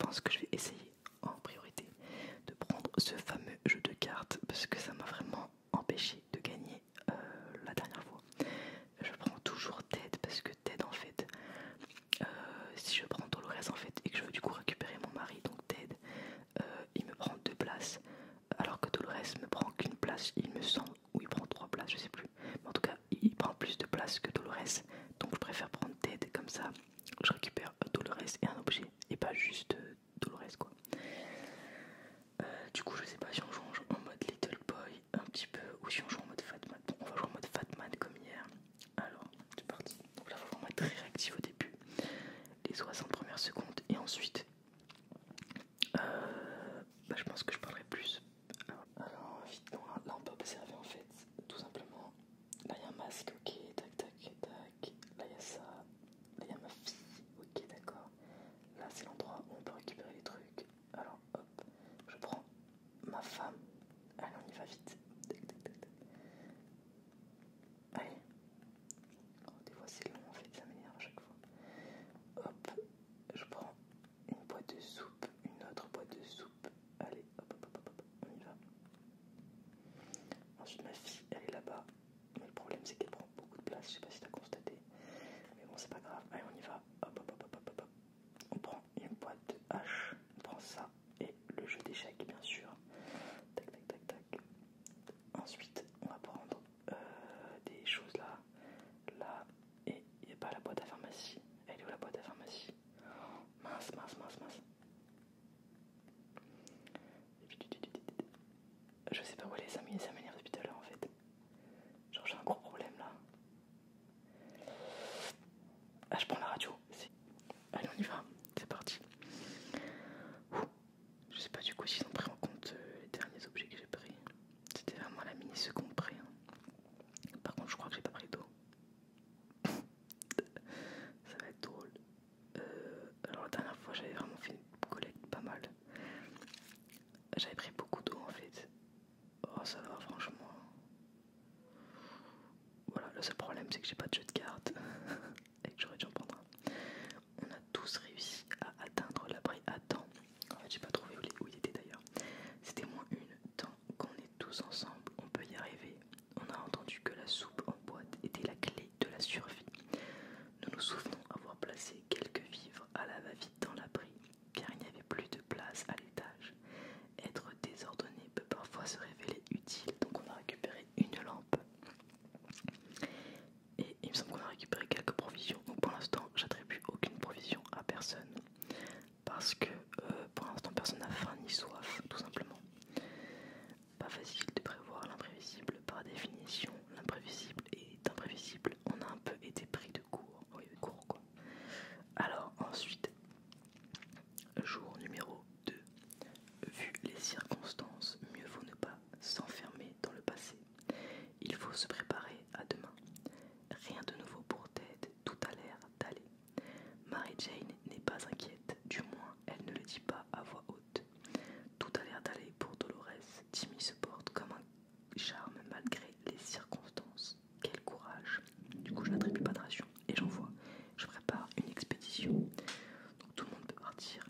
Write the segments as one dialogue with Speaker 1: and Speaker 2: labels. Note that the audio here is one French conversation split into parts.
Speaker 1: pense que je vais essayer en priorité de prendre ce fameux jeu de cartes parce que ça m'a vraiment empêché de gagner la dernière fois. Je prends toujours Ted parce que Ted en fait, si je prends Dolores en fait et que je veux du coup récupérer mon mari, donc Ted, il me prend 2 places alors que Dolores me prend qu'une place, il me semble, ou il prend 3 places, je sais plus. Mais en tout cas, il prend plus de place que Dolores, donc je préfère prendre Ted comme ça. Je récupère Dolores et un objet et pas juste Dolores quoi. Du coup, je sais pas si on joue en mode Little Boy un petit peu ou si on joue en mode Fatman. Bon, on va jouer en mode Fatman comme hier. Alors, c'est parti. Donc là, il faut vraiment être très réactif au début, les 60 premières secondes, et ensuite, je pense que je parlerai plus. Alors vite, là on peut observer en fait, tout simplement. Là il y a un masque, ok, tac tac tac. Là il y a ça, là il y a ma fille, ok d'accord. Là c'est l'endroit où on peut récupérer les trucs. Alors hop, je prends ma femme. Allez, on y va vite. Tac tac tac tac. Allez. Oh, des fois c'est long en fait, ça m'énerve à chaque fois. Hop, je prends une boîte de soupe, une autre boîte de soupe. Allez, hop hop hop hop, on y va. Ensuite ma fille elle est là-bas, mais le problème c'est qu'elle prend beaucoup de place, je sais pas si t'as constaté, mais bon c'est pas grave, allez on y va, hop hop hop hop hop hop, on prend une boîte de hache, on prend ça et le jeu d'échecs bien sûr, tac tac tac tac, ensuite on va prendre des choses là, là, et il n'y a pas la boîte à pharmacie, elle est où la boîte à pharmacie, mince mince mince mince, je sais pas où elle est, ça m'énerve depuis tout à l'heure en fait. Genre j'ai un gros problème là. Ah je prends la radio. Allez on y va, c'est parti. Ouh. Je sais pas du coup s'ils ont pris en compte les derniers objets que j'ai pris. C'était vraiment la mini seconde près. Hein. Par contre je crois que j'ai pas pris d'eau. Ça va être drôle. Alors la dernière fois j'avais vraiment fait une collecte pas mal. J'avais pris beaucoup d'eau en fait. Oh ça va franchement. Voilà, le seul problème c'est que j'ai pas de jeu de cartes et que j'aurais dû en prendre un. On a tous réussi à atteindre l'abri à temps. En fait j'ai pas trouvé où il était d'ailleurs. C'était moins une. Tant qu'on est tous ensemble, on peut y arriver. On a entendu que la soupe en boîte était la clé de la survie. Nous nous souvenons avoir placé quelques vivres à la va-vite dans l'abri, car il n'y avait plus de place à l'étage. Être désordonné peut parfois se révéler utile, donc on a récupéré une lampe. Et il me semble qu'on a récupéré quelques provisions, donc pour l'instant j'attribue aucune provision à personne. Parce que pour l'instant personne n'a faim ni soif, tout simplement. Pas facile de prévoir l'imprévisible par définition. L'imprévisible est imprévisible. On a un peu été pris de court. Oui, de court quoi. Alors ensuite, jour numéro 2. Vu les circonstances, mieux vaut ne pas s'enfermer dans le passé. Il faut se préparer à demain. Rien de nouveau pour Ted, tout a l'air d'aller. Mary Jane n'est pas inquiète, du moins elle ne le dit pas à voix haute. Tout a l'air d'aller pour Dolores. Timmy se porte comme un charme malgré les circonstances. Quel courage. Du coup je n'attribue pas de ration et j'envoie. Je prépare une expédition. Donc tout le monde peut partir.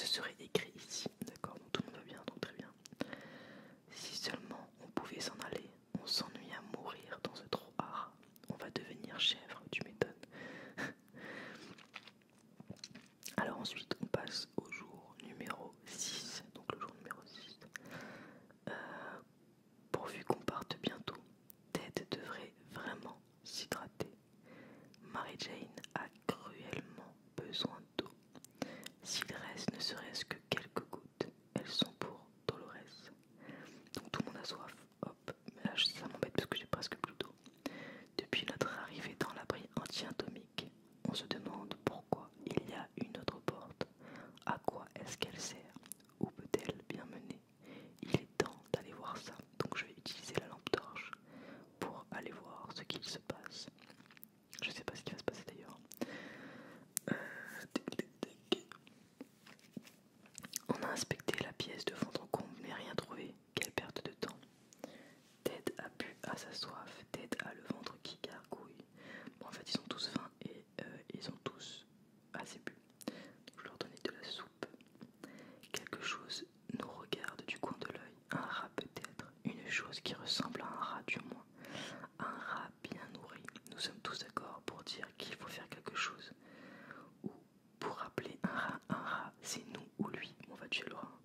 Speaker 1: ce serait écrit ici, d'accord, donc tout le monde va bien, donc très bien. Si seulement on pouvait s'en aller, on s'ennuie à mourir dans ce trou hard. On va devenir chèvre, tu m'étonnes. Alors ensuite on passe au jour numéro 6, donc le jour numéro 6. Pourvu qu'on parte bientôt, Ted devrait vraiment s'hydrater. Mary Jane a cruellement besoin d'eau. S'il reste ne serait-ce que quelques gouttes, elles sont pour Dolores. Donc tout le monde a soif. Hop, mais là ça m'embête parce que j'ai presque plus d'eau. Depuis notre arrivée dans l'abri anti-atomique, on se demande pourquoi il y a une autre porte. À quoi est-ce qu'elle sert? Où peut-elle bien mener? Il est temps d'aller voir ça. Donc je vais utiliser la lampe torche pour aller voir ce qu'il se passe. Je sais pas ce qui va se passer d'ailleurs. On a inspecté la pièce de fond en comble mais rien trouvé. Quelle perte de temps. Ted a bu à sa soif. Ted a le ventre qui gargouille. Bon, en fait ils ont tous faim et ils ont tous assez bu. Donc je leur donnais de la soupe. Quelque chose nous regarde du coin de l'œil. Un rat peut-être. Une chose qui ressemble à un rat du moins. Un rat bien nourri. Nous sommes tous d'accord pour dire qu'il faut faire quelque chose. Ou pour appeler un rat, c'est nous ou lui. On va tuer le rat.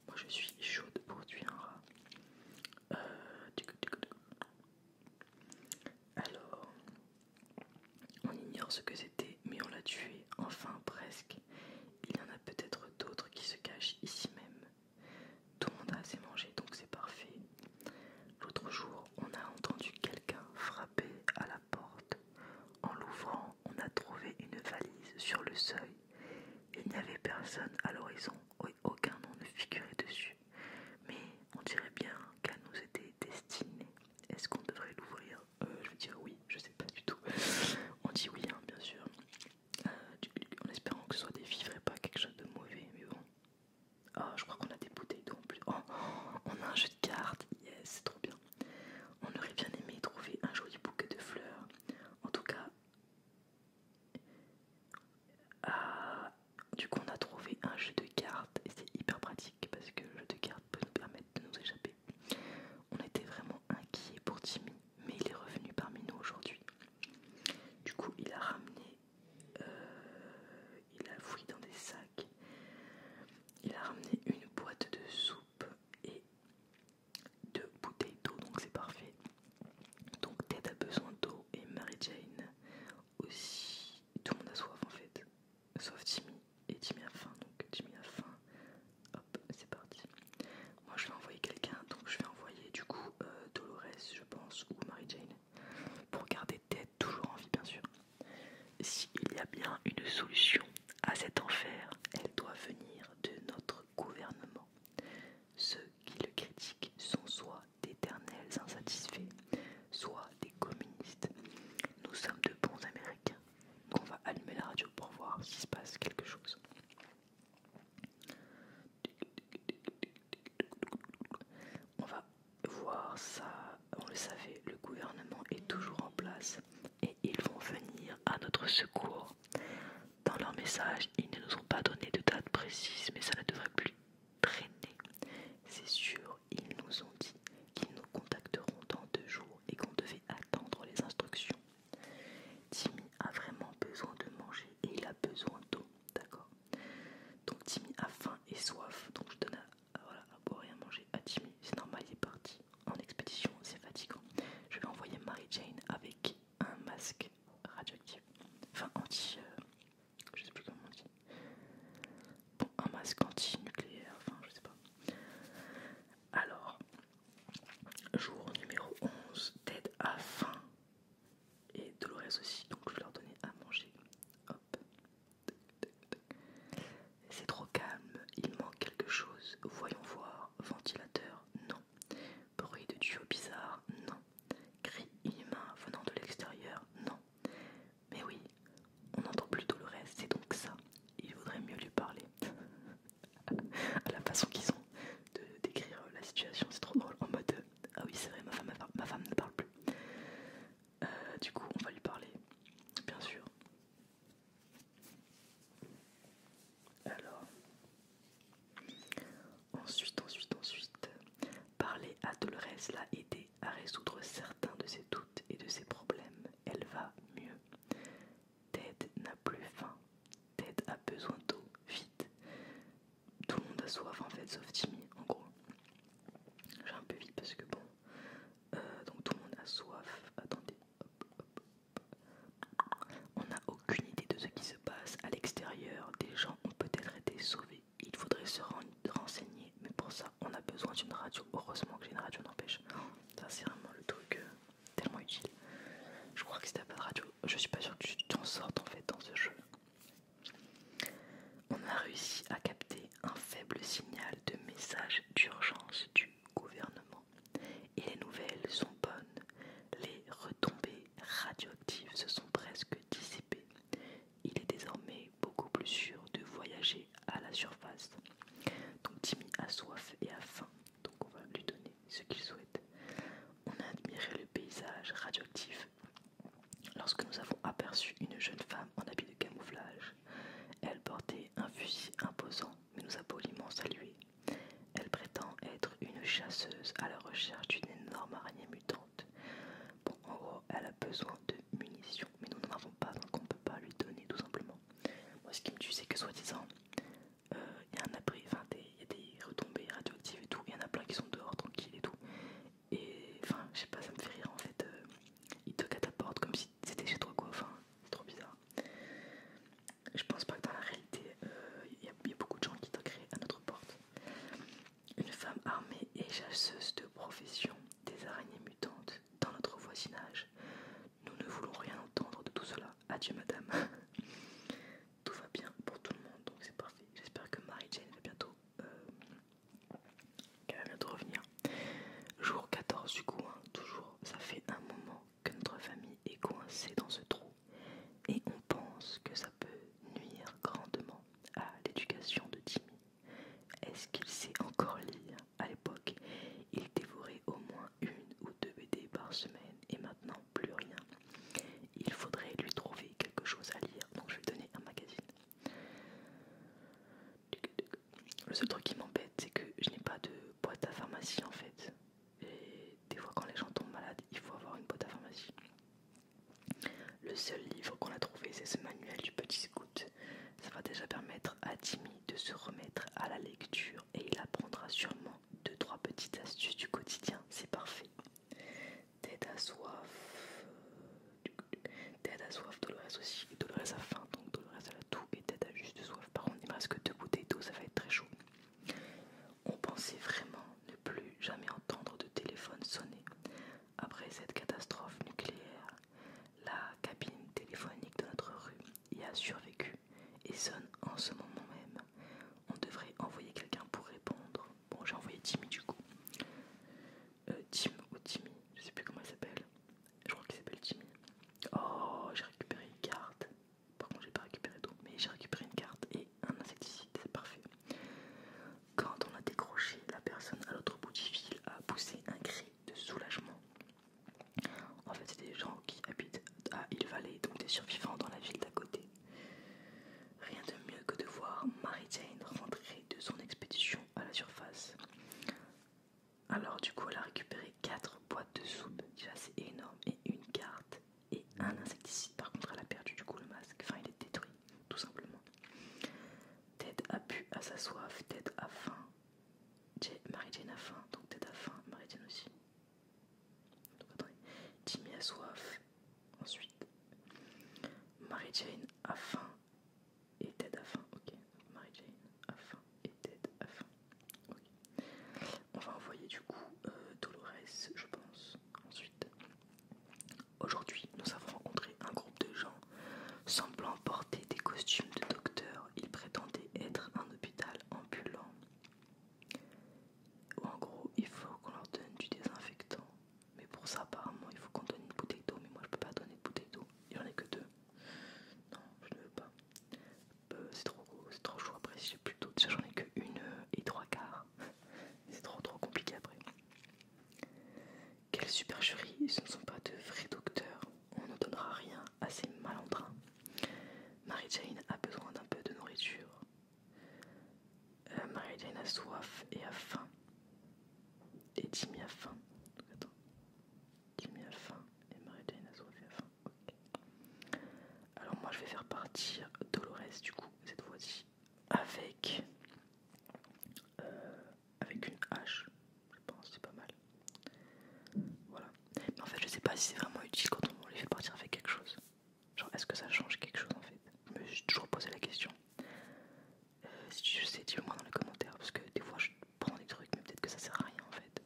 Speaker 1: Moi je suis chaude pour tuer un rat. Alors, on ignore ce que c'était, mais on l'a tué. Enfin, presque. Il y en a peut-être d'autres qui se cachent ici même. Tout le monde a assez mangé, donc c'est parfait. L'autre jour, on a entendu quelqu'un frapper à la porte. En l'ouvrant, on a trouvé une valise sur le seuil. Il n'y avait personne à l'horizon, aucun nom ne figurait dessus. Mais on dirait bien qu'elle nous était destinée. Est-ce qu'on devrait l'ouvrir? Je veux dire oui, je sais pas du tout. On dit oui, hein, bien sûr. En espérant que ce soit des vivres et pas quelque chose de mauvais, mais bon. Ah, je crois qu'on a des bouteilles d'eau en plus. Oh, on a un jeu de cartes, yes, c'est trop bien. On aurait bien aimé trouver un joli bouquet de fleurs. En tout cas, du coup on a trouvé un jeu de cartes et c'est hyper pratique parce que le jeu de cartes peut nous permettre de nous échapper. On était vraiment inquiets pour Timmy, mais il est revenu parmi nous aujourd'hui. Du coup il a ramené, il a fouillé dans des sacs, il a ramené une boîte de soupe et 2 bouteilles d'eau, donc c'est parfait. Donc Ted a besoin d'eau et Mary Jane aussi. Tout le monde a soif en fait, sauf Timmy. Et Timmy a faim, donc Timmy a faim. Hop, c'est parti. Moi je vais envoyer quelqu'un, donc je vais envoyer du coup Dolores, je pense, ou Mary Jane, pour garder Ted toujours en vie, bien sûr. S'il y a bien une solution à cet enfer, elle doit venir de notre gouvernement. Ceux qui le critiquent sont soit d'éternels insatisfaits, soit des communistes. Nous sommes de bons Américains, donc on va allumer la radio pour voir s'il se passe quelque chose. On va voir ça, on le savait, le gouvernement est toujours en place et ils vont venir à notre secours. Dans leur message, ils ne nous ont pas donné de date précise, mais ça ne devrait plus traîner. C'est sûr, ils nous ont dit qu'ils nous contacteront dans 2 jours et qu'on devait attendre les instructions. Timmy a vraiment besoin de manger et il a besoin d'eau, d'accord? Donc Timmy a faim et soif, donc je donne à boire et à manger à Timmy. C'est normal, il est parti en expédition, c'est fatigant. Je vais envoyer Mary Jane avec un masque radioactif, enfin anti, je sais plus comment on dit. Bon, un masque anti-nucléaire, enfin je sais pas. Alors, jour numéro 11, Ted a faim et Dolores aussi, donc je vais leur donner à manger. Hop. C'est trop calme, il manque quelque chose. Voyons voir. Ventilateur, non. Bruit de tuyau bizarre, non. Cri inhumain venant de l'extérieur, non. Mais oui, on n'entend plus Dolores, c'est donc ça. Il vaudrait mieux lui parler. À la façon qu'ils ont de décrire la situation, c'est trop drôle. En mode, ah oui c'est vrai, ma femme ne parle plus. Du coup on va lui parler. l'a aidé à résoudre certains de ses doutes et de ses problèmes. Elle va mieux. Ted n'a plus faim. Ted a besoin d'eau, vite. Tout le monde a soif en fait, sauf Timmy, en gros. J'ai un peu vite parce que bon. Donc tout le monde a soif. Attendez. On n'a aucune idée de ce qui se passe à l'extérieur. Des gens ont peut-être été sauvés. Il faudrait se renseigner, mais pour ça, on a besoin d'une radio. Heureusement que j'ai une radio, n'empêche. Ça, c'est vraiment le truc tellement utile. Je crois que si t'as pas de radio, je suis pas sûre que tu t'en sortes en fait dans ce jeu. On a réussi à capter un faible signal de message d'urgence du gouvernement. Et les nouvelles sont bonnes. Les retombées radioactives se sont presque dissipées. Il est désormais beaucoup plus sûr de voyager à la surface. Donc Timmy a soif et a faim, donc on va lui donner ce qu'il souhaite. On a admiré le paysage radioactif lorsque nous avons aperçu une jeune femme en habit de camouflage. Elle portait un fusil imposant, mais nous a poliment salué. Elle prétend être une chasseuse à la recherche d'une énorme araignée mutante. Bon, en gros, elle a besoin de munitions, mais nous n'en avons pas, donc on ne peut pas lui donner tout simplement. Moi, ce qui me tue, c'est que soi-disant, il y a un abri, enfin, il y a des retombées radioactives et tout, il y en a plein qui sont dehors, tranquilles et tout. Et enfin, je sais pas, ça me fait rire en fait. Ils te catapultent comme si c'était chez toi, quoi. Enfin, c'est trop bizarre. Je pense pas que dans la réalité, il y a beaucoup de gens qui toqueraient à notre porte. Une femme armée et chasseuse de profession, des araignées mutantes dans notre voisinage. Nous ne voulons rien entendre de tout cela. Adieu, madame. Tout va bien pour tout le monde, donc c'est parfait. J'espère que Mary Jane va bientôt, qu'elle va bientôt revenir. Jour 14 du coup, hein, toujours. Ça fait un moment que notre famille est coincée dans ce trou. Et on pense que ça peut nuire grandement à l'éducation de Timmy. Est-ce qu'il sait encore lire? À l'époque, il dévorait au moins 1 ou 2 BD par semaine et maintenant plus rien. Il faudrait lui trouver quelque chose à lire, donc je vais lui donner un magazine. Le seul truc qui m'embête, c'est que je n'ai pas de boîte à pharmacie en fait. Et des fois quand les gens tombent malades, il faut avoir une boîte à pharmacie. Le seul livre qu'on a trouvé, c'est ce manuel du petit scout. Ça va déjà permettre à Timmy de se remettre à la lecture et il apprendra sûrement 2-3 petites astuces du quotidien. C'est parfait. Ted a soif. Ted a soif, Dolores aussi. Dolores a faim, donc Dolores elle a tout et Ted a juste soif. Par contre, il me reste que 2 bouteilles d'eau, ça va être très chaud. On pensait vraiment ne plus jamais entendre de téléphone sonner. Après cette catastrophe nucléaire, la cabine téléphonique de notre rue y a survécu et sonne en ce moment même. On devrait envoyer quelqu'un pour répondre. Bon, j'ai envoyé Timmy du coup. Tim ou Timmy, je sais plus comment il s'appelle. Je crois qu'il s'appelle Timmy. Oh, j'ai récupéré une carte. Par contre, j'ai pas récupéré d'eau, mais j'ai récupéré une carte et un insecticide, c'est parfait. Quand on a décroché, la personne à l'autre bout du fil a poussé un cri de soulagement. En fait, c'est des gens qui habitent à Hill Valley, donc des survivants dans la ville d'à côté. Rien de mieux que de voir Mary Jane rentrer de son expédition à la surface. Alors du coup, elle a récupéré 4 boîtes de soupe, déjà c'est énorme, et une carte et un insecticide. Par contre, elle a perdu du coup le masque, enfin il est détruit, tout simplement. Ted a bu à sa soif, Ted a faim. Mary Jane a faim, donc Ted a faim, Mary Jane aussi. Donc attendez, Timmy a soif, ensuite Mary Jane a faim et Ted a faim, ok. Mary Jane a faim et Ted a faim, ok. On va envoyer du coup Dolores, je pense, ensuite. Aujourd'hui, nous avons rencontré un groupe de gens semblant porter des costumes de docteur. Ils prétendaient être un hôpital ambulant. Ou en gros, il faut qu'on leur donne du désinfectant. Mais pour ça, apparemment, il faut qu'on donne une bouteille d'eau. Mais moi, je peux pas donner de bouteille d'eau. Il y en a que 2. Non, je ne veux pas. C'est trop chaud après. Si j'ai plus d'eau, déjà j'en ai que 1 et 3/4. C'est trop compliqué après. Quelle supercherie, ce ne sont pas de vrais docteurs. On ne donnera rien à ces malandrins. Mary Jane a besoin d'un peu de nourriture. Mary Jane a soif et a faim. Et Timmy a faim. partir Dolores du coup cette fois-ci avec une hache. Je pense c'est pas mal. Voilà. Mais en fait je sais pas si c'est vraiment utile quand on les fait partir avec quelque chose. Genre est-ce que ça change quelque chose en fait? Je me suis toujours posé la question. Si tu sais, dis-le moi dans les commentaires parce que des fois je prends des trucs mais peut-être que ça sert à rien en fait.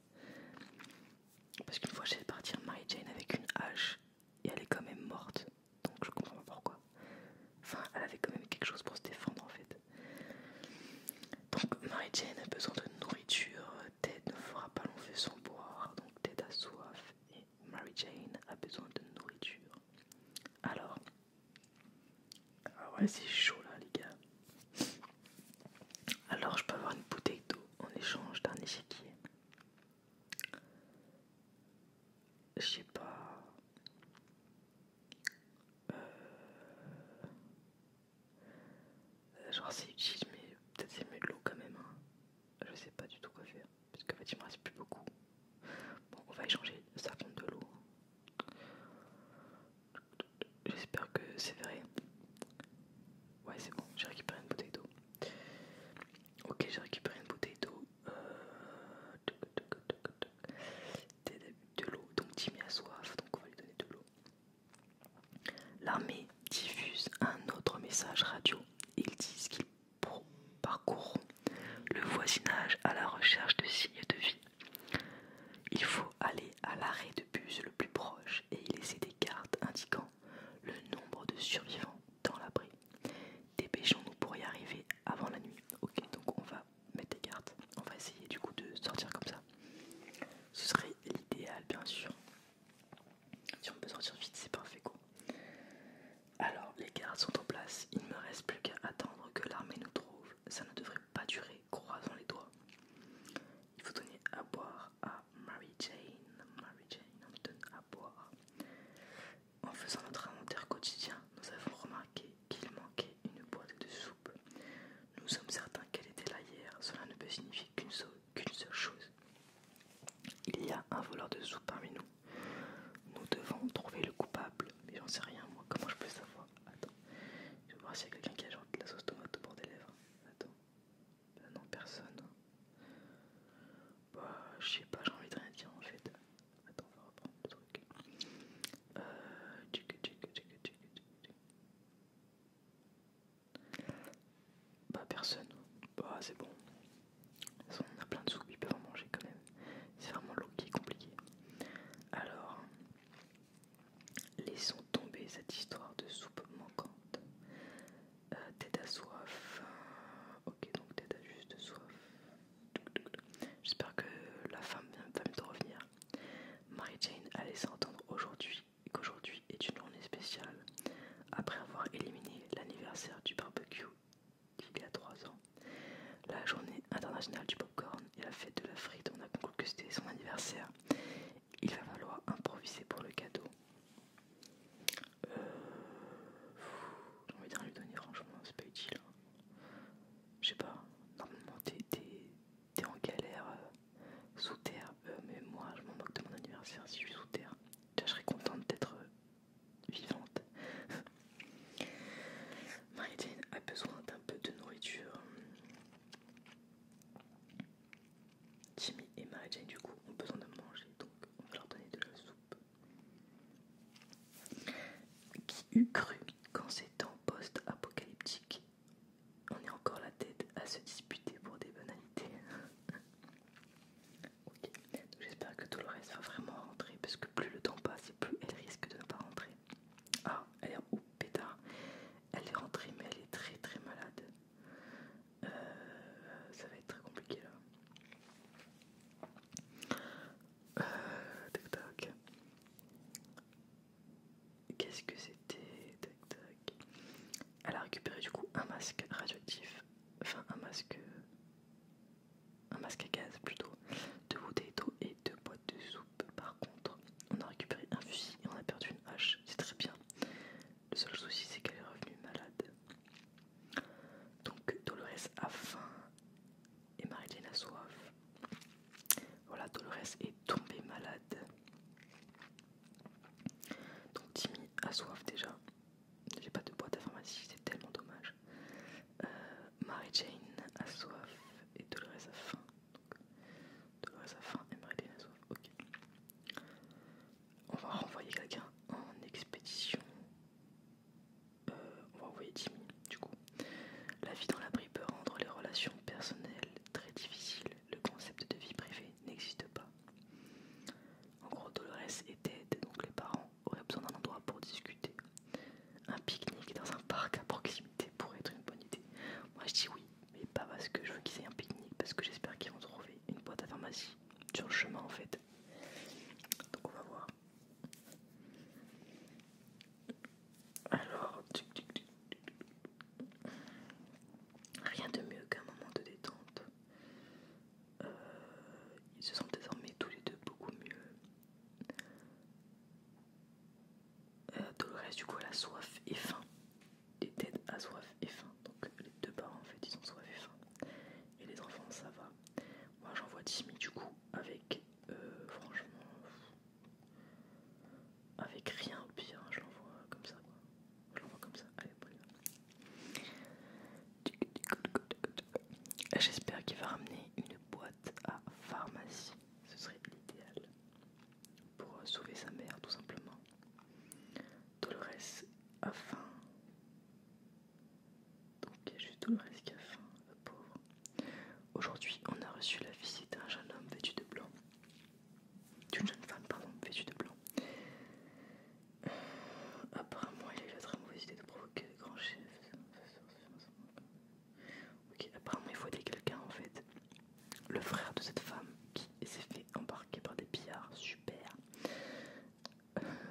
Speaker 1: Parce qu'une fois j'ai fait partir Mary Jane avec une hache et elle est quand même morte. Donc je comprends pas pourquoi. Enfin elle avait quand même quelque chose pour se défendre en fait. Donc Mary Jane a besoin de nourriture. Ted ne fera pas long feu sans boire. Donc Ted a soif et Mary Jane a besoin de nourriture. Alors, ah ouais c'est chaud là les gars. Alors je peux avoir une bouteille d'eau en échange d'un échiquier. Je sais pas. Genre c'est utile mais peut-être c'est mieux de l'eau quand même. Hein. Je sais pas du tout quoi faire. Parce qu'en fait il me reste plus beaucoup. Bon on va échanger ça contre de l'eau. J'espère que c'est vrai. Ouais c'est bon, j'ai récupéré une bouteille d'eau. Ok j'ai récupéré une bouteille d'eau. De l'eau. Donc Timmy a soif, donc on va lui donner de l'eau. L'armée diffuse un autre message radio. Ils disent qu'ils parcourront le voisinage à la recherche de signes de vie. Il faut aller à l'arrêt de bus le plus proche et y laisser des cartes indiquant le nombre de survivants dans l'abri. Dépêchons-nous pour y arriver avant la nuit. Ok, donc on va mettre des cartes. On va essayer du coup de sortir comme ça. Ce serait l'idéal bien sûr. Si on peut sortir vite, c'est parfait quoi. Alors les gardes sont en place. Il ne me reste plus qu'à attendre que l'armée nous trouve. Ça ne devrait pas durer, croisons les doigts. Il faut donner à boire à Mary Jane. Mary Jane, on lui donne à boire. En faisant notre inventaire quotidien, nous avons remarqué qu'il manquait une boîte de soupe. Nous sommes certains qu'elle était là hier. Cela ne peut signifier qu'une seule chose. Il y a un voleur de soupe parmi nous. Nous devons trouver le coupable. Mais j'en sais rien moi, comment je peux savoir? Attends, je vais voir s'il y a quelqu'un qui a genre de la sauce tomate au bord des lèvres. Attends, non personne. Bah je sais pas, j'ai envie de rien dire en fait. Attends, on va reprendre le truc. Bah personne. Bah c'est bon. On a plein de soupes, ils peuvent en manger quand même. C'est vraiment l'eau qui est compliquée. Alors, laissons tomber cette histoire de soupe manquante. Ted a soif. Ok, donc Ted a juste soif. J'espère que la femme va vite revenir. Mary Jane a laissé entendre qu'aujourd'hui est une journée spéciale. Après avoir éliminé l'anniversaire du barbecue il y a 3 ans, la journée internationale du popcorn et la fête de la frite, on a conclu que c'était son anniversaire. Il va falloir improviser pour le cadeau. J'ai envie de rien lui donner, franchement, c'est pas utile. Je sais pas, normalement t'es en galère sous terre, mais moi je m'en moque de mon anniversaire si je suis sous terre. Déjà, je serais contente d'être vivante. Mary Jane a besoin d'un peu de nourriture. Timmy et Mary Jane du coup ont besoin de manger, donc on va leur donner de la soupe. Qui eût cru qu'en ces temps post-apocalyptiques, on ait encore la tête à se disputer pour des banalités. Ok, donc j'espère que Dolores va vraiment rentrer parce que plus le temps passe et plus elle risque de ne pas rentrer. Ah, elle est où pétard? Elle est rentrée mais elle est très très malade. Ça va être très compliqué là. Tac tac. Qu'est-ce que c'était? Tac tac. Elle a récupéré du coup un masque radioactif. Enfin un masque à gaz plutôt. 2 bouteilles d'eau et 2 boîtes de soupe. Par contre, on a récupéré un fusil et on a perdu une hache. C'est très bien. Le seul souci c'est qu'elle est revenue malade. Donc Dolores a faim et Mary Jane a soif. Voilà, Dolores est tombée malade. Donc Timmy a soif déjà. J'ai pas de boîte à pharmacie, c'est J'espère qu'il va ramener une boîte à pharmacie. Ce serait l'idéal pour sauver sa mère tout simplement. Dolores a faim. Donc il y a juste Dolores qui a faim, la pauvre. Aujourd'hui, on a reçu la visite d'un jeune homme vêtu de blanc. D'une jeune femme, pardon, vêtue de blanc. Apparemment, il a eu la très mauvaise idée de provoquer le grand chef. Ok, apparemment, il faut aider quelqu'un en fait. Le frère de cette femme qui s'est fait embarquer par des pillards, super.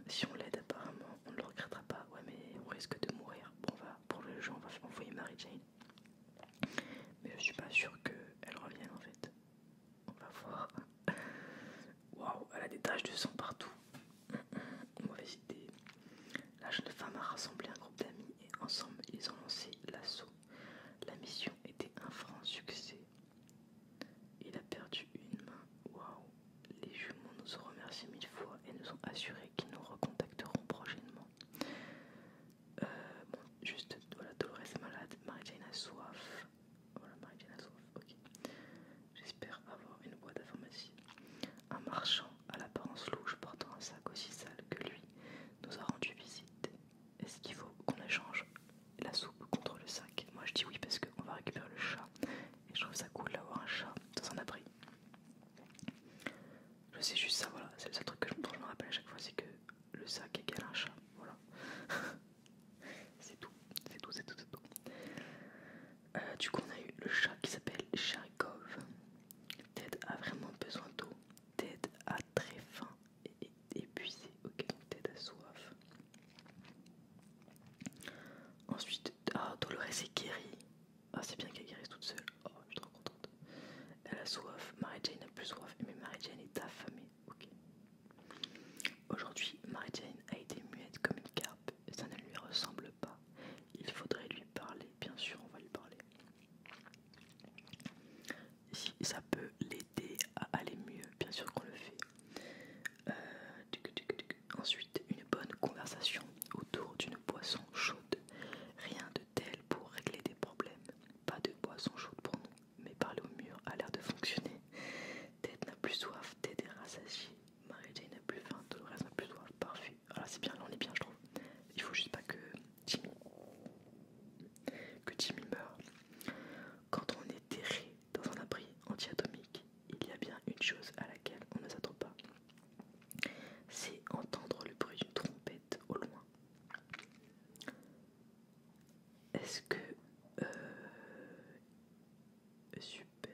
Speaker 1: Si on l'aide, apparemment, on ne le regrettera pas. Ouais, mais on risque de mourir. Bon, pour le jeu, on va envoyer Mary Jane. Mais je suis pas sûr qu'elle revienne en fait. On va voir. Waouh, elle a des taches de sang partout. Mauvaise idée. La jeune femme a rassemblé un groupe d'amis et ensemble ils ont lancé l'assaut. La mission était un franc succès. Il a perdu une main. Waouh. Les jumeaux nous ont remerciés 1000 fois et nous ont assuré qu'ils nous recontacteront prochainement. Bon, juste, voilà, Dolores est malade, Mary Jane a soif. Voilà, Mary Jane a soif, ok. J'espère avoir une boîte à pharmacie. Un marchand à l'apparence louche portant un sac aussi sale que lui nous a rendu visite. Est-ce qu'il faut qu'on échange la soupe contre le sac? Moi je dis oui parce qu'on va récupérer le chat et je trouve ça cool d'avoir un chat dans un abri. Je sais juste ça, voilà, c'est le seul truc dont je me rappelle à chaque fois, c'est que le sac égale un chat, voilà. C'est tout, c'est tout, c'est tout, c'est tout. Du coup on a eu le chat qui s'appelle Charikov. Ted a vraiment besoin d'eau. Ted a très faim et épuisé. Ok, donc Ted a soif. Ensuite, Dolores est guérie. Ah, c'est bien qu'elle guérisse toute seule. Oh, je suis trop contente. Elle a soif. Mary Jane n'a plus soif, mais Mary Jane est affamée. Ok. Aujourd'hui, Mary Jane a été muette comme une carpe. Ça ne lui ressemble pas. Il faudrait lui parler. Bien sûr, on va lui parler. Si ça peut l'aider à aller mieux, bien sûr qu'on le fait. Ensuite, une bonne conversation autour d'une boisson chaude. Rien de tel pour régler des problèmes. Pas de boisson chaude pour nous, mais parler au mur a l'air de fonctionner. Ted n'a plus soif, Ted est rassasié. Mary Jane n'a plus faim, Dolores n'a plus soif. Parfait. Voilà, c'est bien, là on est bien, je trouve. Il faut juste pas que Jimmy meure. Quand on est terré dans un abri anti-atomique, il y a bien une chose à laquelle on ne s'attend pas. C'est entendre le bruit d'une trompette au loin. Est-ce que... super.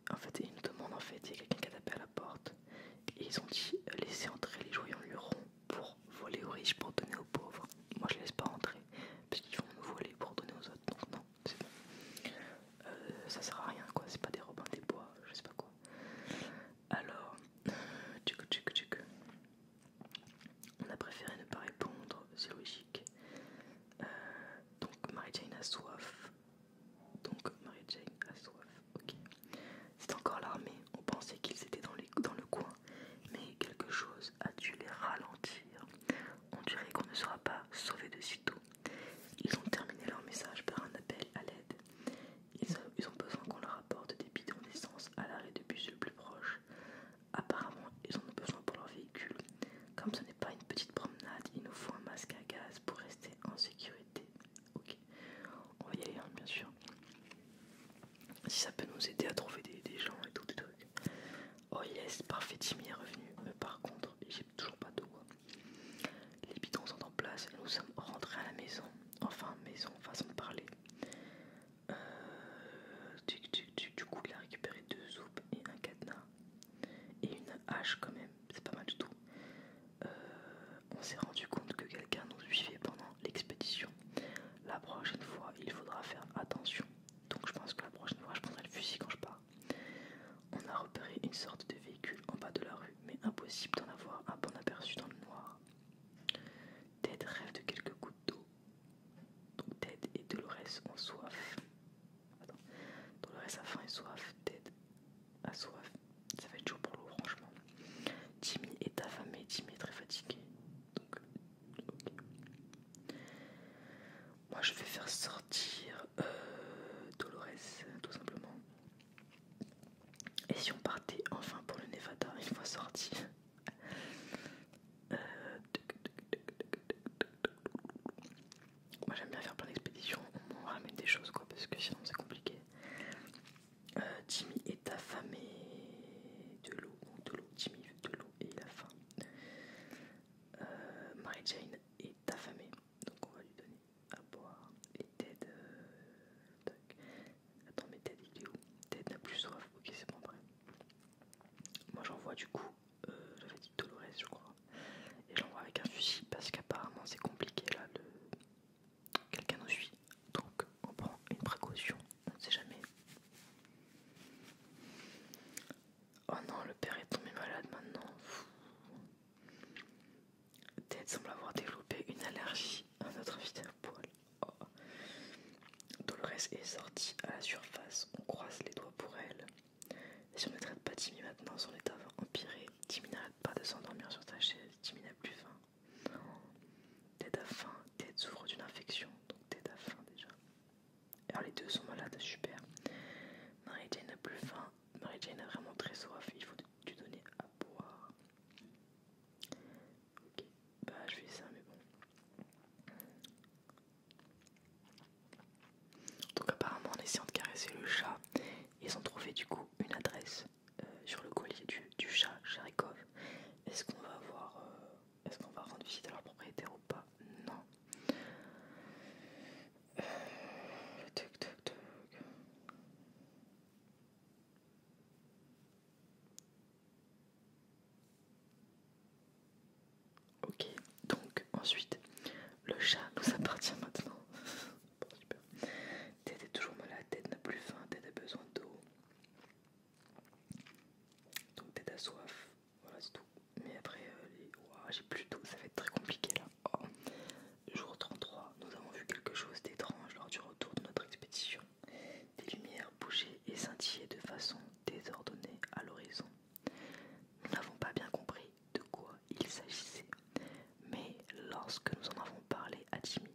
Speaker 1: En fait, ils nous demandent, en fait, il y a quelqu'un qui a tapé à la porte. Et ils ont dit, laissez entrer les joyaux lurons pour voler aux riches pour donner aux pauvres. Moi, je laisse pas entrer, parce qu'ils vont nous voler pour donner aux autres. Donc non, c'est bon. Ça sert à rien, quoi. C'est pas des Robins des Bois, je sais pas quoi. Alors, on a préféré ne pas répondre, c'est logique. Donc Mary Jane a soif. Ok. C'est encore l'armée. On pensait qu'ils étaient dans le coin, mais quelque chose a dû les ralentir. On dirait qu'on ne sera pas sauvé de sitôt. Ils ont terminé leur message par un appel à l'aide. Ils ont besoin qu'on leur apporte des bidons d'essence à l'arrêt de bus le plus proche. Apparemment, ils en ont besoin pour leur véhicule. Comme ce n'est pas une petite promenade, il nous faut un masque à gaz pour rester en sécurité. Ok, on va y aller, hein, bien sûr. Si ça peut nous aider à trouver des gens et tout, des trucs. Oh yes, parfait, Timmy est revenu. Par contre, j'ai toujours pas d'eau. Les bidons sont en place et nous sommes rentrés à la maison. Enfin, maison, façon de parler. Du coup, il a récupéré 2 soupes et un cadenas. Et une hache quand même, c'est pas mal du tout. On s'est rendu compte que quelqu'un nous suivait pendant l'expédition. La prochaine fois, il faudra faire attention. Donc je pense que la prochaine fois, je prendrai le fusil quand je pars. On a repéré une sorte de véhicule en bas de la rue, mais impossible d'en avoir un bon aperçu dans le noir. Ted rêve de quelques gouttes d'eau. Donc Ted et Dolores ont soif. Attends. Dolores a faim et soif. Ted a soif. Ça va être chaud pour l'eau, franchement. Jimmy est affamé, Jimmy est très fatigué. Donc, okay. Moi je vais faire sortir Mary-Jane est affamée, donc on va lui donner à boire. Et Ted, tac. Attends, mais Ted il est où? Ted n'a plus soif, ok c'est bon après. Moi j'envoie du coup, j'avais dit Dolores je crois. Et j'envoie avec un fusil parce qu'apparemment c'est compliqué là, quelqu'un nous suit. Donc on prend une précaution, on ne sait jamais. Oh non, le père est tombé malade maintenant. Ted semble avoir développé une allergie à notre invité à poil. Oh. Dolores est sortie à la surface, on croise les doigts pour elle. Et si on ne traite pas Timmy maintenant, son état va empirer. Timmy n'arrête pas de s'endormir sur sa chaise, Timmy n'a plus faim. Ted a faim, Ted souffre d'une infection, donc Ted a faim déjà. Alors les deux sont malades, super. Mary-Jane n'a plus faim, Mary-Jane a vraiment très soif, il faut lui donner à boire. Ok, bah je fais ça mais bon. Donc apparemment en essayant de caresser le chat, ils ont trouvé du coup une adresse sur le collier du chat Sharikov. Est-ce qu'on va voir, est-ce qu'on va rendre visite à leur propriétaire ou pas? Non. Toc, toc, toc. Ok, donc ensuite, le chat nous appartient maintenant. Bon, super. Ted est toujours malade, Ted n'a plus faim, Ted a besoin d'eau. Donc Ted a soif, voilà c'est tout. Mais après, ouah, j'ai plus d'eau, ça va être très compliqué là. Oh. Jour 33, nous avons vu quelque chose d'étrange lors du retour de notre expédition. Des lumières bougeaient et scintillaient de façon désordonnée à l'horizon. Nous n'avons pas bien compris de quoi il s'agissait, mais lorsque nous en avons parlé à Timmy,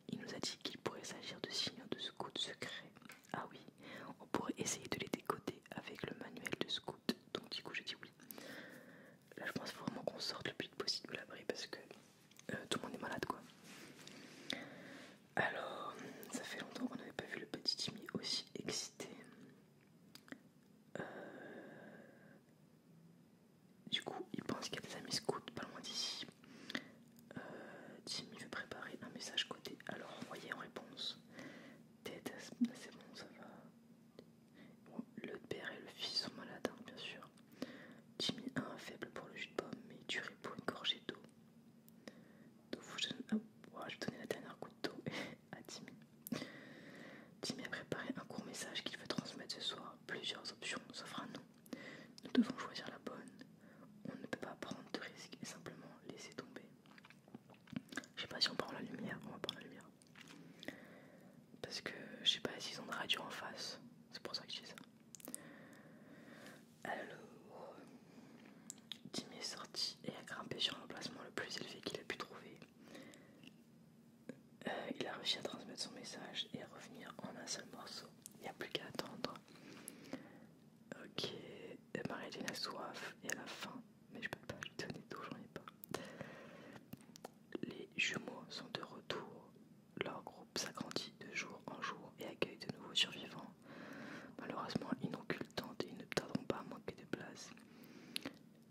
Speaker 1: il nous a dit qu'il pourrait s'agir de signaux de scouts secrets. Ah oui, on pourrait essayer de les décoder avec le manuel de scout. Donc du coup je dis oui. Là je pense qu'il faut vraiment qu'on sorte le plus vite possible de l'abri parce que tout le monde est malade quoi. Alors, ça fait longtemps qu'on n'avait pas vu le petit Timmy aussi excité. Du coup, il pense qu'il y a des amis scouts pas loin d'ici. Timmy veut préparer un message codé, alors envoyez en réponse. Ted, c'est bon, ça va. Bon, le père et le fils sont malades, hein, bien sûr. Timmy a un faible pour le jus de pomme, mais duré pour une gorgée d'eau. Donc je vais donner la dernière goutte d'eau à Timmy. Timmy a préparé un court message qu'il veut transmettre ce soir. Plusieurs options s'offrent à nous. Nous devons choisir la bonne. On ne peut pas prendre de risques et simplement laisser tomber. Je sais pas si on prend la lumière, on va prendre la lumière. Parce que je sais pas s'ils ont de radio en face. C'est pour ça que je dis ça. Alors, Timmy est sorti et a grimpé sur l'emplacement le plus élevé qu'il a pu trouver. Il a réussi à transmettre son message et à revenir en un seul morceau. Il n'y a plus qu'à attendre. Ok, Mary-Jane a soif et elle a faim, mais je peux pas lui donner d'eau, j'en ai pas. Les jumeaux sont de retour. Leur groupe s'agrandit de jour en jour et accueille de nouveaux survivants. Malheureusement, ils n'ont que le temps et ils ne tarderont pas à manquer de place.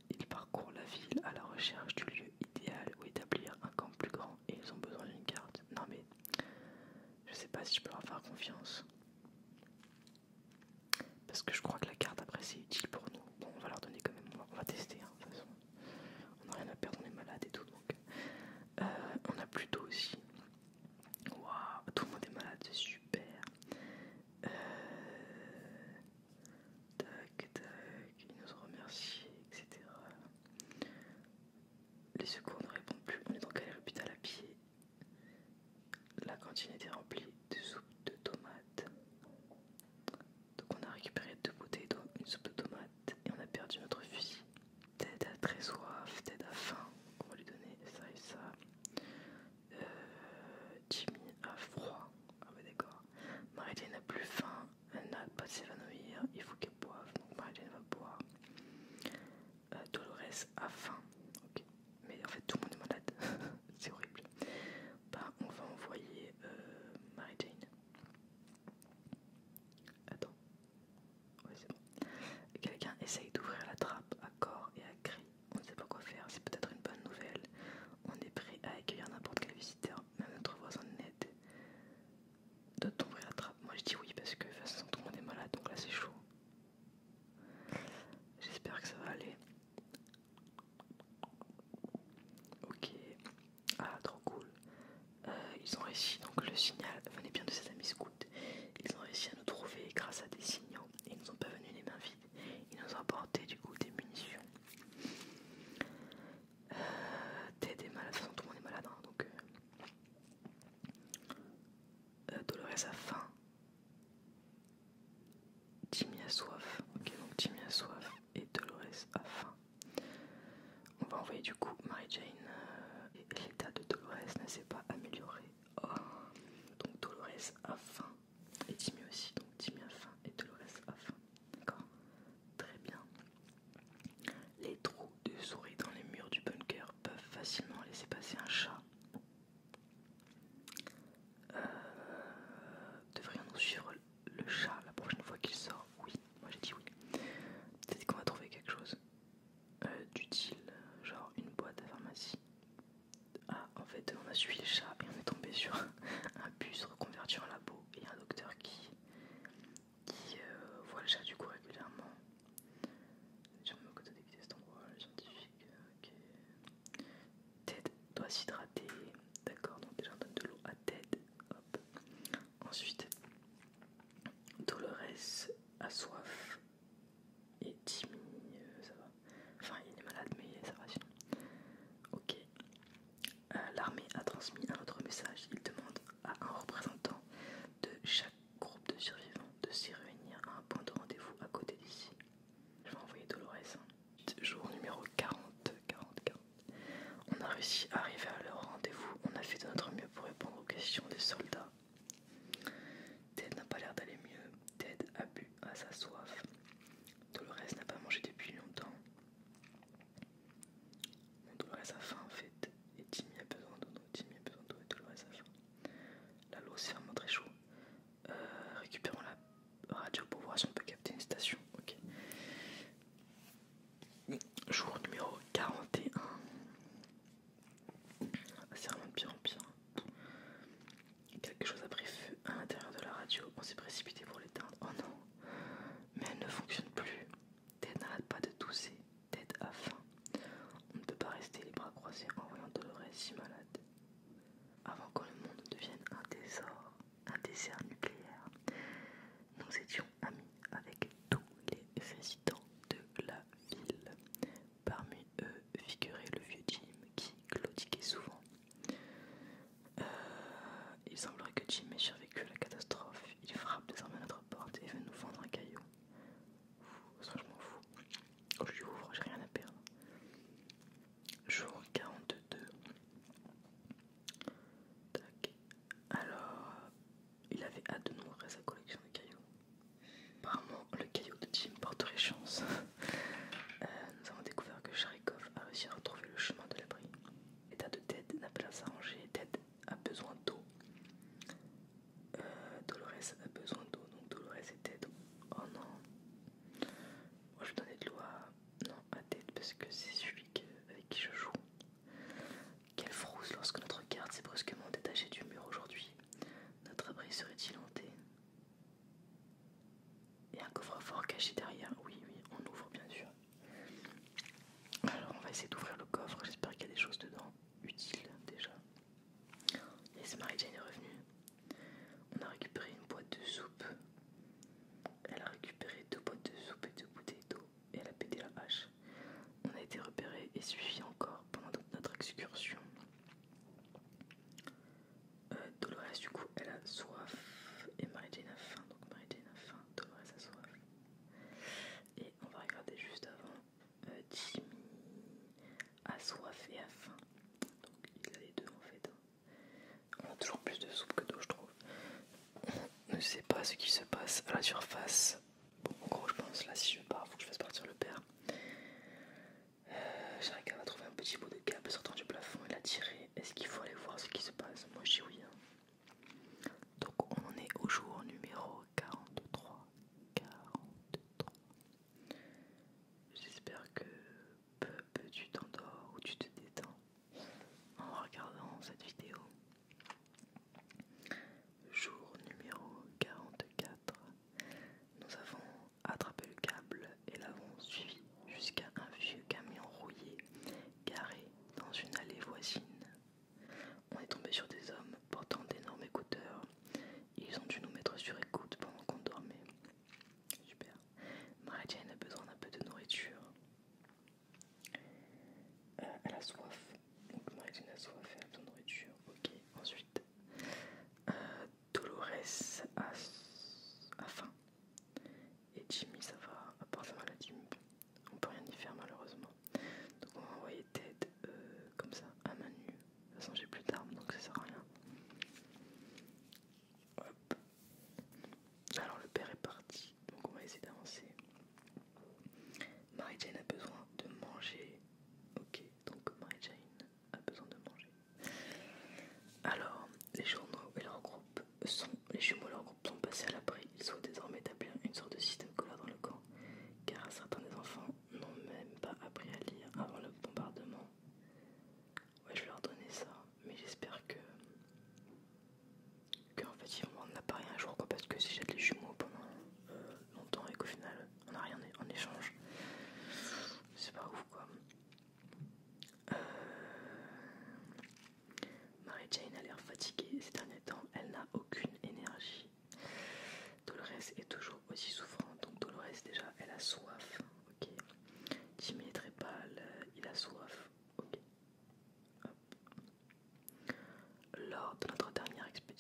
Speaker 1: Ils parcourent la ville à la recherche du lieu idéal où établir un camp plus grand et ils ont besoin d'une carte. Non mais, je sais pas si je peux leur faire confiance. Parce que je crois que la carte après c'est utile pour nous. Bon, on va leur donner quand même, on va tester hein, de toute façon. On n'a rien à perdre, on est malade et tout donc. On a plus d'eau aussi. Waouh, tout le monde est malade, c'est super. Tac, tac, ils nous ont remerciés, etc. Les secours ne répondent plus, on est dans quel hôpital à pied. La cantine était remplie de soupe de tomates. Donc on a récupéré 2 bouteilles d'eau, une soupe de tomates et on a perdu notre fusil. Ted a très soif, Ted a faim, on va lui donner ça et ça. Jimmy a froid, ah ouais d'accord. Mary-Jane n'a plus faim, elle n'a pas de s'évanouir, il faut qu'elle boive, donc Mary-Jane va boire. Dolores a faim, ok. Mais en fait tout le monde est malade, c'est horrible. Bah on va envoyer réussi, donc le signal venait bien de ses amis scouts. Ils ont réussi à nous trouver grâce à des signaux et ils nous ont pas venus les mains vides. Ils nous ont apporté du coup des munitions. Ted est malade, de toute façon tout le monde est malade, hein, donc Dolores a faim. Timmy a soif. Ok, donc Timmy a soif et Dolores a faim. On va envoyer du coup Mary Jane. Et l'état de Dolores ne s'est pas amélioré. Oh. Donc Dolores a faim. Et Timmy aussi. Donc Timmy a faim et Dolores a faim. D'accord. Très bien. Les trous de souris dans les murs du bunker peuvent facilement laisser passer un chat. Devrions-nous suivre le chat la prochaine fois qu'il sort? Oui, moi j'ai dit oui. Peut-être qu'on va trouver quelque chose d'utile, genre une boîte à pharmacie. Ah, en fait, on a suivi le chat et on est tombé sur un bus reconverti en labo et un docteur qui voit le chat du coup régulièrement. Je me côté d'éviter cet endroit, le scientifique. Ok. Ted doit s'hydrater. D'accord, donc déjà on donne de l'eau à Ted. Hop. Ensuite, Dolores a soif. Et Timmy, ça va. Enfin, il est malade, mais ça va sinon. Ok. L'armée a transmis un autre message. Il demande à un représentant de chaque groupe de survivants de s'y réunir à un point de rendez-vous à côté d'ici. Je vais envoyer Dolores. Jour numéro 40. On a réussi à arriver à leur rendez-vous. On a fait de notre mieux pour répondre aux questions des soldats. Ted n'a pas l'air d'aller mieux. Ted a bu à sa soif. Dolores n'a pas mangé depuis longtemps. Dolores a faim en fait. Et Timmy a besoin d'eau. Timmy a besoin d'eau et Dolores a faim. Là l'eau c'est vraiment très chaud. Récupérons la radio pour voir si on peut capter une station. Ok. Jour numéro 41. C'est vraiment de pire en pire. Quelque chose a pris feu à l'intérieur de la radio. On s'est précipité pour l'éteindre. Oh non. Mais elle ne fonctionne plus. Ted n'arrête pas de tousser. Ted a faim. On ne peut pas rester les bras croisés en voyant Dolores si malade. Avant que le monde devienne un désert nucléaire, nous étions amis avec tous les résidents de la ville. Parmi eux figurait le vieux Jim qui claudiquait souvent. Il semblerait que Jim ait survécu à la catastrophe. Il frappe désormais à notre porte et veut nous vendre un caillou. Ça, je m'en fous. Je lui ouvre, j'ai rien à perdre. Jour 42. Tac. Alors, il avait hâte de nous montrer sa collection de cailloux. Apparemment, le caillou de Jim porterait chance. Nous avons découvert que Sharikov a réussi à retrouver le chemin de l'abri. L'état de Ted n'a pas à s'arranger. Ted a besoin d'eau. Dolores a besoin d'eau, donc Dolores et Ted. Oh non. Moi je vais donner de l'eau à Ted parce que c'est celui avec qui je joue. Quelle frousse lorsque notre garde s'est brusquement détachée du mur aujourd'hui. Notre abri serait-il hanté? Et un coffre-fort caché derrière. Oui, on ouvre bien sûr. Alors on va essayer d'ouvrir le coffre. J'espère qu'il y a des choses dedans utiles déjà. Yes, Mary Jane est revenue. On a récupéré une boîte de soupe. Elle a récupéré 2 boîtes de soupe et 2 bouteilles d'eau. Et elle a pété la hache. On a été repérés et suivis encore pendant notre excursion. Dolores du coup elle a soif et Mary Jane a faim. Donc Mary Jane a faim, Dolores a soif. Et on va regarder juste avant. Jimmy a soif et a faim. Donc il a les deux en fait. On a toujours plus de soupe que d'eau je trouve. On ne sait pas ce qui se passe à la surface. Bon, en gros je pense là si je pars faut que je fasse partir le père. Sharika va trouver un petit bout de câble sortant du plafond et l'a tiré. Est-ce qu'il faut aller voir ce qui se passe? Moi je dis oui. Donc on en est au jour numéro 43. J'espère que peu à peu tu t'endors ou tu te détends en regardant cette vidéo. Jour numéro 44. Nous avons attrapé le câble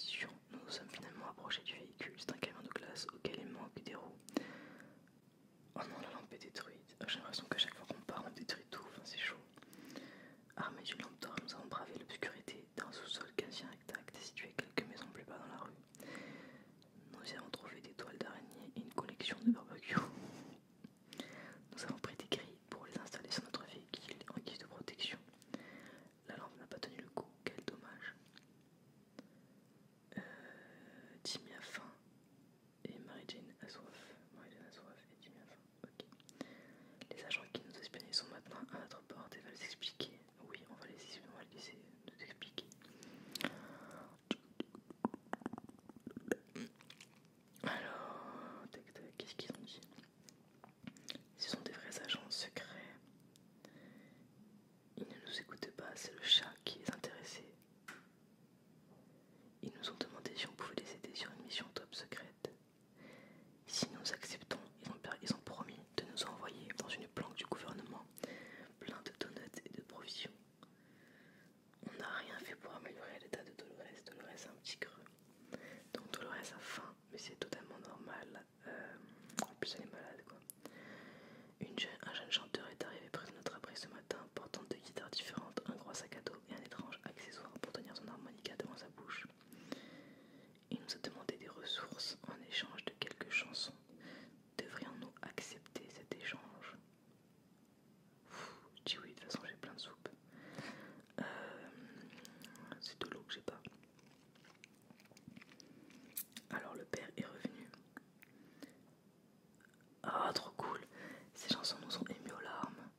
Speaker 1: l'expédition, nous nous sommes finalement approchés du véhicule. C'est un camion de glace auquel il manque des roues. Oh non, la lampe est détruite. J'ai l'impression qu'à chaque fois qu'on part, on détruit tout. Enfin, c'est chaud. Armés d'une lampe d'or, nous avons bravé l'obscurité d'un sous-sol quasi intact situé quelques maisons plus bas dans la rue. Nous y avons trouvé des toiles d'araignée et une collection de barbecue. Nous avons pris des grilles pour les installer sur notre véhicule en guise de protection. La lampe n'a pas tenu le coup, quel dommage. Timmy a faim et Mary Jane a soif. Mary Jane a soif et Timmy a faim. Ok. Les agents qui nous espionnaient sont maintenant à notre porte et veulent s'expliquer. Oui, on va les laisser nous expliquer. Alors, tac tac, qu'est-ce qu'ils ont dit? Ce sont des vrais agents secrets. Ils ne nous écoutent pas, c'est le chat qui les intéressait. Ils nous ont demandé si on pouvait les aider sur une mission top secrète. Si nous acceptons, ils ont promis de nous envoyer dans une planque du gouvernement plein de donuts et de provisions. On n'a rien fait pour améliorer l'état de Dolores. Dolores a un petit creux. Donc Dolores a faim, mais c'est totalement normal. En plus elle est malade quoi. Un jeune chanteur est arrivé près de notre abri ce matin, portant deux guitares différentes, un gros sac à dos et un étrange accessoire pour tenir son harmonica devant sa bouche. Il nous a demandé des ressources en échange de quelques chansons. Devrions-nous accepter cet échange? Je dis oui, de toute façon j'ai plein de soupe. C'est de l'eau que j'ai pas. Alors le père est revenu. Ah, trop cool. Ces chansons nous ont émus aux larmes.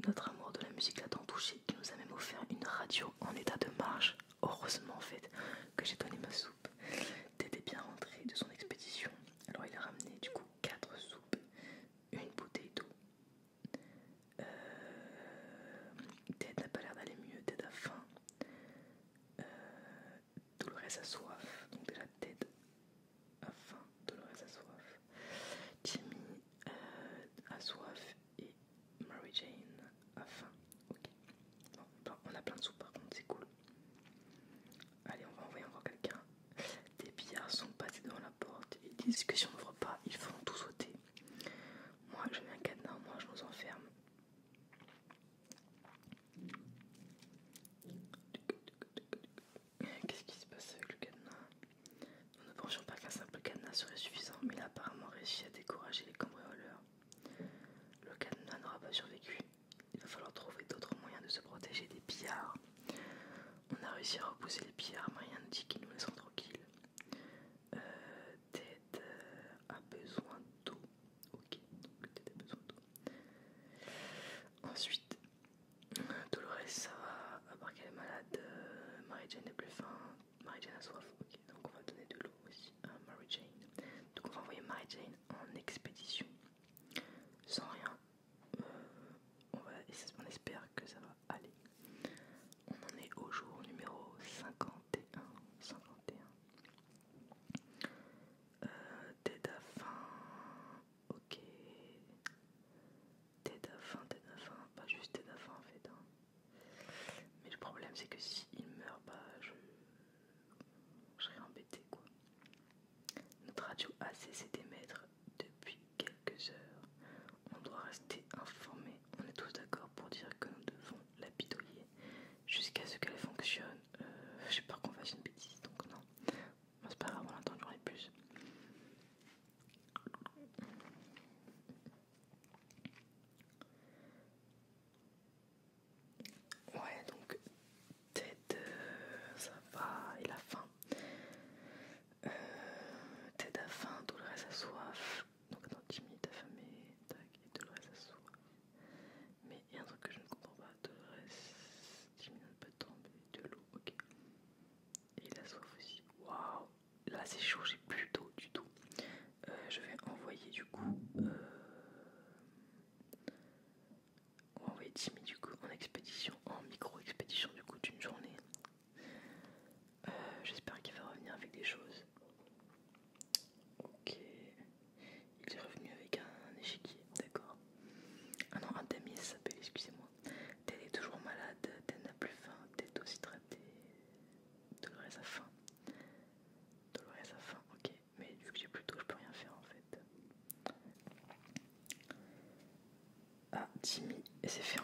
Speaker 1: Notre amour de la musique l'a tant touché qu'il nous a même offert une radio en état de marche. Heureusement en fait que j'ai donné ma soupe. Ted est bien rentré de son expédition. Alors il a ramené du coup 4 soupes, une bouteille d'eau. Ted n'a pas l'air d'aller mieux, Ted a faim. Dolores a soif. Donc déjà Ted a faim, Dolores a soif. Timmy a soif et Mary Jane a faim. Ok. Bon, on a plein de soupes par contre, c'est cool. Allez, on va envoyer encore quelqu'un. Des billards sont passés devant la porte. Ils disent que si on n'ouvre pas, ils feront tout sauter. Moi, je mets un cadenas, moi je nous enferme. Qu'est-ce qui se passe avec le cadenas? Nous ne pensions pas qu'un simple cadenas serait suffisant, mais il a apparemment réussi à décourager les cambrioleurs. Le cadenas n'aura pas survécu. Il va falloir trouver d'autres moyens de se protéger des pillards. On a réussi à repousser les pillards, mais rien ne dit qu'ils nous laisseront tranquilles. Ted a besoin d'eau. Ok, donc Ted a besoin d'eau. Ensuite, Dolores, ça va, à part qu'elle est malade. Mary Jane n'est plus faim. Mary Jane a soif. Ok, donc on va donner de l'eau aussi à Mary Jane. Donc on va envoyer Mary Jane en expédition. Sans rien. On espère que ça va aller. On en est au jour numéro 51. Ted a faim. Ok. Ted a faim. Pas juste Ted a faim en fait. Mais le problème c'est que si il meurt, bah je serais embêté quoi. Notre radio a cessé d'émettre depuis quelques heures. On doit rester informé. On est tous d'accord pour dire que nous devons la bidouiller jusqu'à ce qu'elle fonctionne. J'ai peur qu'on fasse une bêtise, donc non. C'est pas grave, on attendra les plus. Ouais, donc Ted, ça va, il a faim. Ted a faim, Dolores a soif. Donc attends, Timmy est affamé, tac, et Dolores a soif. Mais il y a un truc que je ne comprends pas. Dolores, Timmy n'a pas de tomber, de l'eau, ok. Et il a soif aussi. Waouh, là c'est chaud, j'ai plus d'eau du tout. Je vais envoyer du coup. On va envoyer Timmy du coup en expédition, en micro-expédition du coup d'une journée. J'espère qu'il va revenir avec des choses. Ok. Il est revenu avec un échiquier, d'accord. Ah non, un tamis ça s'appelle, excusez-moi. Ted est toujours malade, Ted n'a plus faim, Ted doshydraté. effets